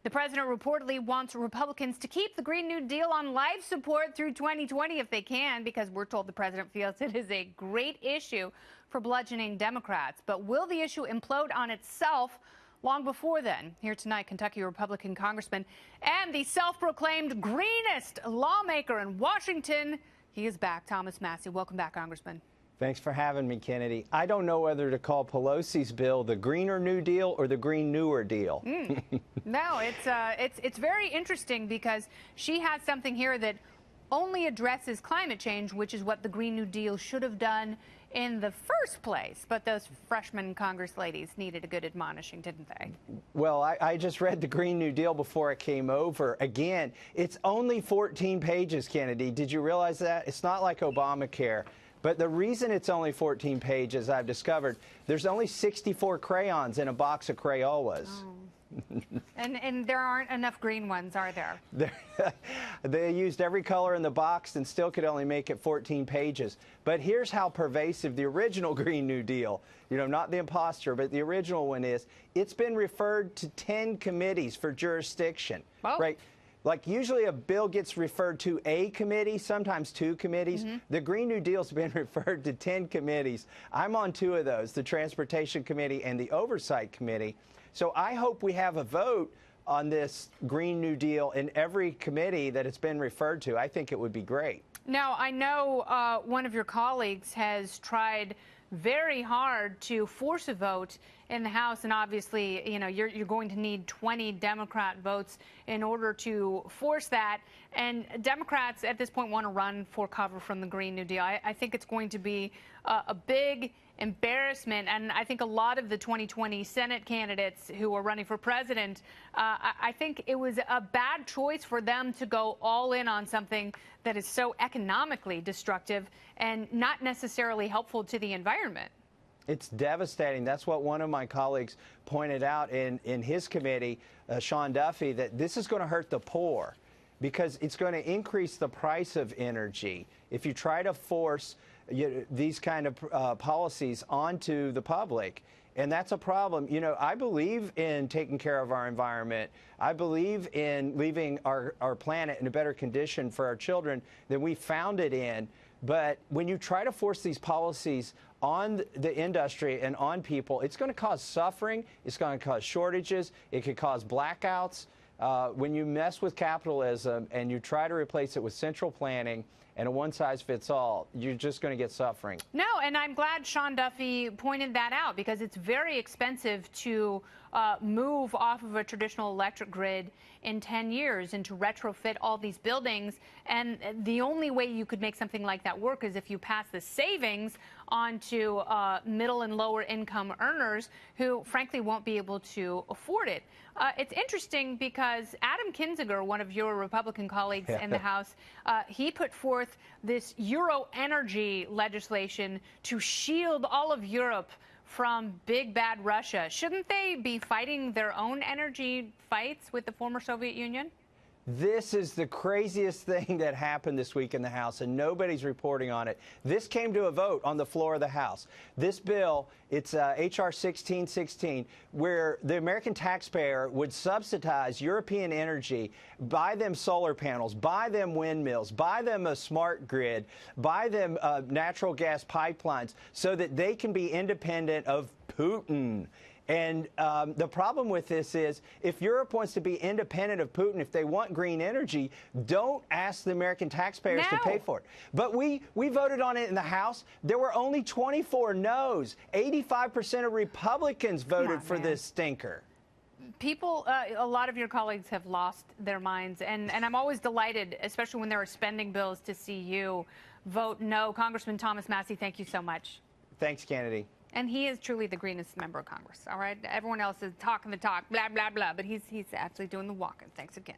The president reportedly wants Republicans to keep the Green New Deal on life support through 2020 if they can, because we're told the president feels it is a great issue for bludgeoning Democrats. But will the issue implode on itself long before then? Here tonight, Kentucky Republican Congressman and the self-proclaimed greenest lawmaker in Washington. He is back. Thomas Massie. Welcome back, Congressman. Thanks for having me, Kennedy. I don't know whether to call Pelosi's bill the Greener New Deal or the Green Newer Deal. No, it's very interesting because she has something here that only addresses climate change, which is what the Green New Deal should have done in the first place. But those freshman Congress ladies needed a good admonishing, didn't they? Well, I just read the Green New Deal before it came over. Again, it's only 14 pages, Kennedy. Did you realize that? It's not like Obamacare. But the reason it's only 14 pages, I've discovered, there's only 64 crayons in a box of Crayolas. Oh. And there aren't enough green ones, are there? They used every color in the box and still could only make it 14 pages. But here's how pervasive the original Green New Deal, not the imposter, but the original one is. It's been referred to 10 committees for jurisdiction, right? Like usually a bill gets referred to a committee, sometimes two committees. The Green New Deal's been referred to 10 committees. I'm on two of those, the Transportation Committee and the Oversight Committee. So I hope we have a vote on this Green New Deal in every committee that it's been referred to. I think it would be great. Now, I know one of your colleagues has tried very hard to force a vote in the House, and obviously, you're going to need 20 Democrat votes in order to force that. And Democrats at this point want to run for cover from the Green New Deal. I think it's going to be a big embarrassment, and I think a lot of the 2020 Senate candidates who are running for president, I think it was a bad choice for them to go all in on something that is so economically destructive and not necessarily helpful to the environment. It's devastating. That's what one of my colleagues pointed out in his committee, Sean Duffy, that this is going to hurt the poor because it's going to increase the price of energy if you try to force these kind of policies onto the public. And that's a problem. I believe in taking care of our environment. I believe in leaving our planet in a better condition for our children than we found it in. But when you try to force these policies on the industry and on people, it's going to cause suffering. It's going to cause shortages. It could cause blackouts. When you mess with capitalism and you try to replace it with central planning and a one-size-fits-all, you're just going to get suffering. No, and I'm glad Sean Duffy pointed that out because it's very expensive to move off of a traditional electric grid in 10 years and to retrofit all these buildings. And the only way you could make something like that work is if you pass the savings on to middle and lower income earners who, frankly, won't be able to afford it. It's interesting because Adam Kinzinger, one of your Republican colleagues in the House, he put forth this Euro energy legislation to shield all of Europe from big bad Russia. Shouldn't they be fighting their own energy fights with the former Soviet Union? This is the craziest thing that happened this week in the House, and nobody's reporting on it. This came to a vote on the floor of the House. This bill, it's H.R. 1616, where the American taxpayer would subsidize European energy, buy them solar panels, buy them windmills, buy them a smart grid, buy them natural gas pipelines so that they can be independent of Putin. And the problem with this is if Europe wants to be independent of Putin, if they want green energy, don't ask the American taxpayers to pay for it. But we voted on it in the House. There were only 24 no's. 85% of Republicans voted for this stinker. People, a lot of your colleagues have lost their minds. And I'm always delighted, especially when there are spending bills, to see you vote no. Congressman Thomas Massie, thank you so much. Thanks, Kennedy. And he is truly the greenest member of Congress, all right? Everyone else is talking the talk, blah, blah, blah, but he's actually doing the walking. Thanks again.